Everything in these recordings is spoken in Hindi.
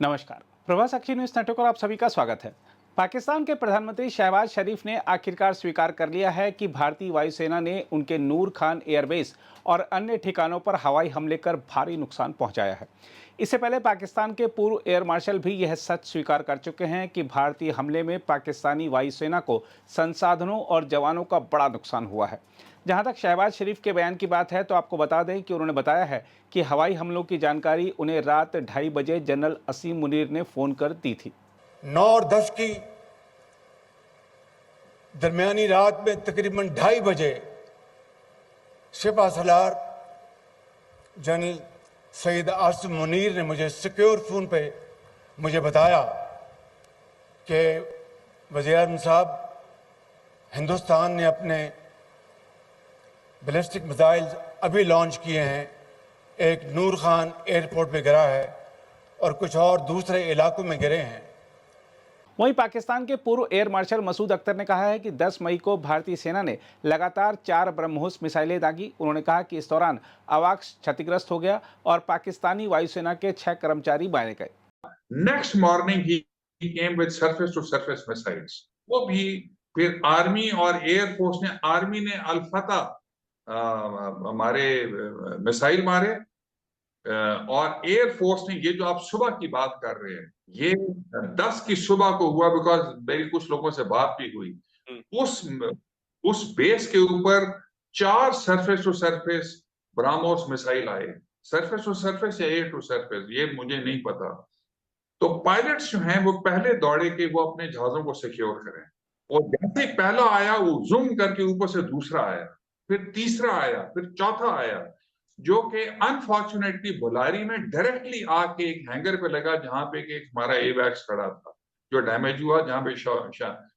नमस्कार, प्रभास अक्षी न्यूज नेटवर्क पर आप सभी का स्वागत है। पाकिस्तान के प्रधानमंत्री शहबाज शरीफ ने आखिरकार स्वीकार कर लिया है कि भारतीय वायुसेना ने उनके नूर खान एयरबेस और अन्य ठिकानों पर हवाई हमले कर भारी नुकसान पहुंचाया है। इससे पहले पाकिस्तान के पूर्व एयर मार्शल भी यह सच स्वीकार कर चुके हैं कि भारतीय हमले में पाकिस्तानी वायुसेना को संसाधनों और जवानों का बड़ा नुकसान हुआ है। जहां तक शहबाज शरीफ के बयान की बात है तो आपको बता दें कि उन्होंने बताया है कि हवाई हमलों की जानकारी उन्हें रात 2:30 बजे जनरल असीम मुनीर ने फोन कर दी थी। 9 और 10 की दरमियानी रात में तकरीबन 2:30 बजे सिपह सलार जनरल सईद आसिम मुनीर ने मुझे सिक्योर फोन पे मुझे बताया कि वज़ीर-ए-आज़म साहब, हिंदुस्तान ने अपने बैलिस्टिक मिसाइल अभी लॉन्च किए हैं, एक नूर खान एयरपोर्ट पे गिरा है और कुछ और दूसरे इलाकों में गिरे हैं। वहीं पाकिस्तान के पूर्व एयर मार्शल मसूद अख्तर ने कहा है कि 10 मई को भारतीय सेना ने लगातार 4 ब्रह्मोस मिसाइलें दागी। उन्होंने कहा कि इस दौरान अवाक्स क्षतिग्रस्त हो गया और पाकिस्तानी वायुसेना के 6 कर्मचारी मारे गए। नेक्स्ट मॉर्निंग ही came with surface to surface missiles. वो भी फिर आर्मी और एयरफोर्स ने, आर्मी ने अल-फतह हमारे मिसाइल मारे और एयरफोर्स ने, ये जो आप सुबह की बात कर रहे हैं, ये 10 की सुबह को हुआ, बिकॉज मेरी कुछ लोगों से बात भी हुई। उस बेस के ऊपर 4 surface to surface BrahMos missile आए। सरफेस टू सरफेस या एयर टू सरफेस, ये मुझे नहीं पता। तो पायलट्स जो हैं वो पहले दौड़े कि वो अपने जहाजों को सिक्योर करें, और जैसे पहला आया वो जूम करके ऊपर से दूसरा आया, फिर तीसरा आया, फिर चौथा आया, जो कि अनफॉर्चुनेटली बुलारी में डायरेक्टली आके एक हैंगर पे लगा, जहां पे एक हमारा एवैक्स खड़ा था, जो डैमेज हुआ, जहां पे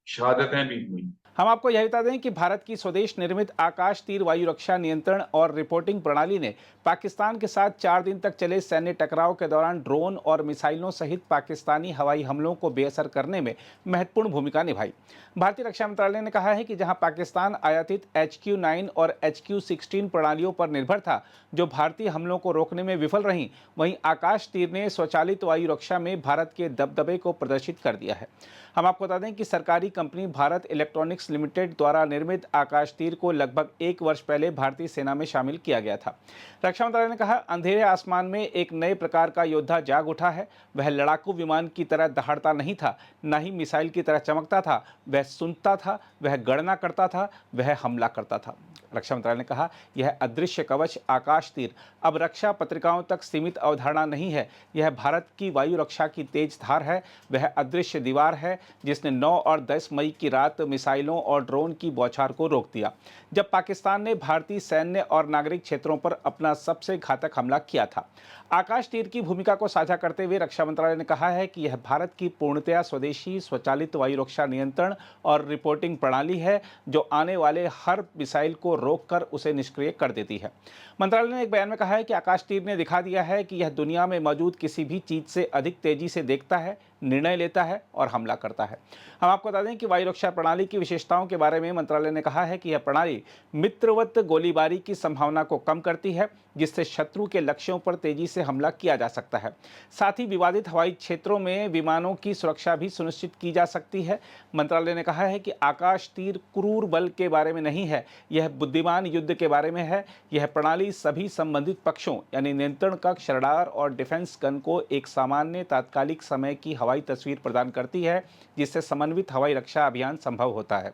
शहादतें भी हुई। हम आपको यह बता दें कि भारत की स्वदेश निर्मित आकाश तीर वायु रक्षा नियंत्रण और रिपोर्टिंग प्रणाली ने पाकिस्तान के साथ 4 दिन तक चले सैन्य टकराव के दौरान ड्रोन और मिसाइलों सहित पाकिस्तानी हवाई हमलों को बेअसर करने में महत्वपूर्ण भूमिका निभाई। भारतीय रक्षा मंत्रालय ने कहा है कि जहां पाकिस्तान आयातित HQ-9 और HQ-16 प्रणालियों पर निर्भर था, जो भारतीय हमलों को रोकने में विफल रहीं, वहीं आकाश तीर ने स्वचालित वायु रक्षा में भारत के दबदबे को प्रदर्शित कर दिया है। हम आपको बता दें कि सरकारी कंपनी भारत इलेक्ट्रॉनिक्स लिमिटेड द्वारा निर्मित आकाश तीर को लगभग 1 वर्ष पहले भारतीय सेना में शामिल किया गया था। रक्षा मंत्रालय ने कहा, अंधेरे आसमान में एक नए प्रकार का योद्धा जाग उठा है। वह लड़ाकू विमान की तरह दहाड़ता नहीं था, न ही मिसाइल की तरह चमकता था। वह सुनता था, वह गणना करता था, वह हमला करता था। रक्षा मंत्रालय ने कहा, यह अदृश्य कवच आकाश तीर अब रक्षा पत्रिकाओं तक सीमित अवधारणा नहीं है। यह भारत की वायु रक्षा की तेज धार है। वह अदृश्य दीवार है जिसने 9 और 10 मई की रात मिसाइलों और ड्रोन की बौछार को रोक दिया, जब पाकिस्तान ने भारतीय सैन्य और नागरिक क्षेत्रों पर अपना सबसे घातक हमला किया था। आकाश तीर की भूमिका को साझा करते हुए रक्षा मंत्रालय ने कहा है कि यह भारत की पूर्णतया स्वदेशी स्वचालित वायु रक्षा नियंत्रण और रिपोर्टिंग प्रणाली है, जो आने वाले हर मिसाइल को रोककर उसे निष्क्रिय कर देती है। मंत्रालय ने एक बयान में कहा है कि आकाश तीर ने दिखा दिया है कि यह दुनिया में मौजूद किसी भी चीज से अधिक तेजी से देखता है, निर्णय लेता है और हमला करता है। हम आपको बता दें कि वायु रक्षा प्रणाली की विशेषताओं के बारे में मंत्रालय ने कहा है कि यह प्रणाली मित्रवत गोलीबारी की संभावना को कम करती है, जिससे शत्रु के लक्ष्यों पर तेजी से हमला किया जा सकता है। साथ ही विवादित हवाई क्षेत्रों में विमानों की सुरक्षा भी सुनिश्चित की जा सकती है। मंत्रालय ने कहा है कि आकाश तीर क्रूर बल के बारे में नहीं है, यह बुद्धिमान युद्ध के बारे में है। यह प्रणाली सभी संबंधित पक्षों यानी नियंत्रण कक्ष, रडार और डिफेंस गन को एक सामान्य तात्कालिक समय की हवाई तस्वीर प्रदान करती है, जिससे समन्वित हवाई रक्षा अभियान संभव होता है।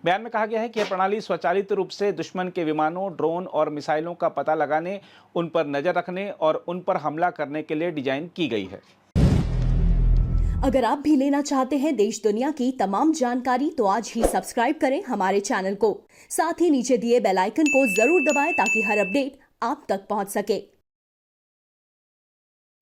बयान में कहा गया है कि यह प्रणाली स्वचालित रूप से दुश्मन के विमानों, ड्रोन और मिसाइलों का पता लगाने, उन पर नजर रखने और उन पर हमला करने के लिए डिजाइन की गई है। अगर आप भी लेना चाहते हैं देश दुनिया की तमाम जानकारी, तो आज ही सब्सक्राइब करें हमारे चैनल को। साथ ही नीचे दिए बेल आइकन को जरूर दबाएं ताकि हर अपडेट आप तक पहुंच सके।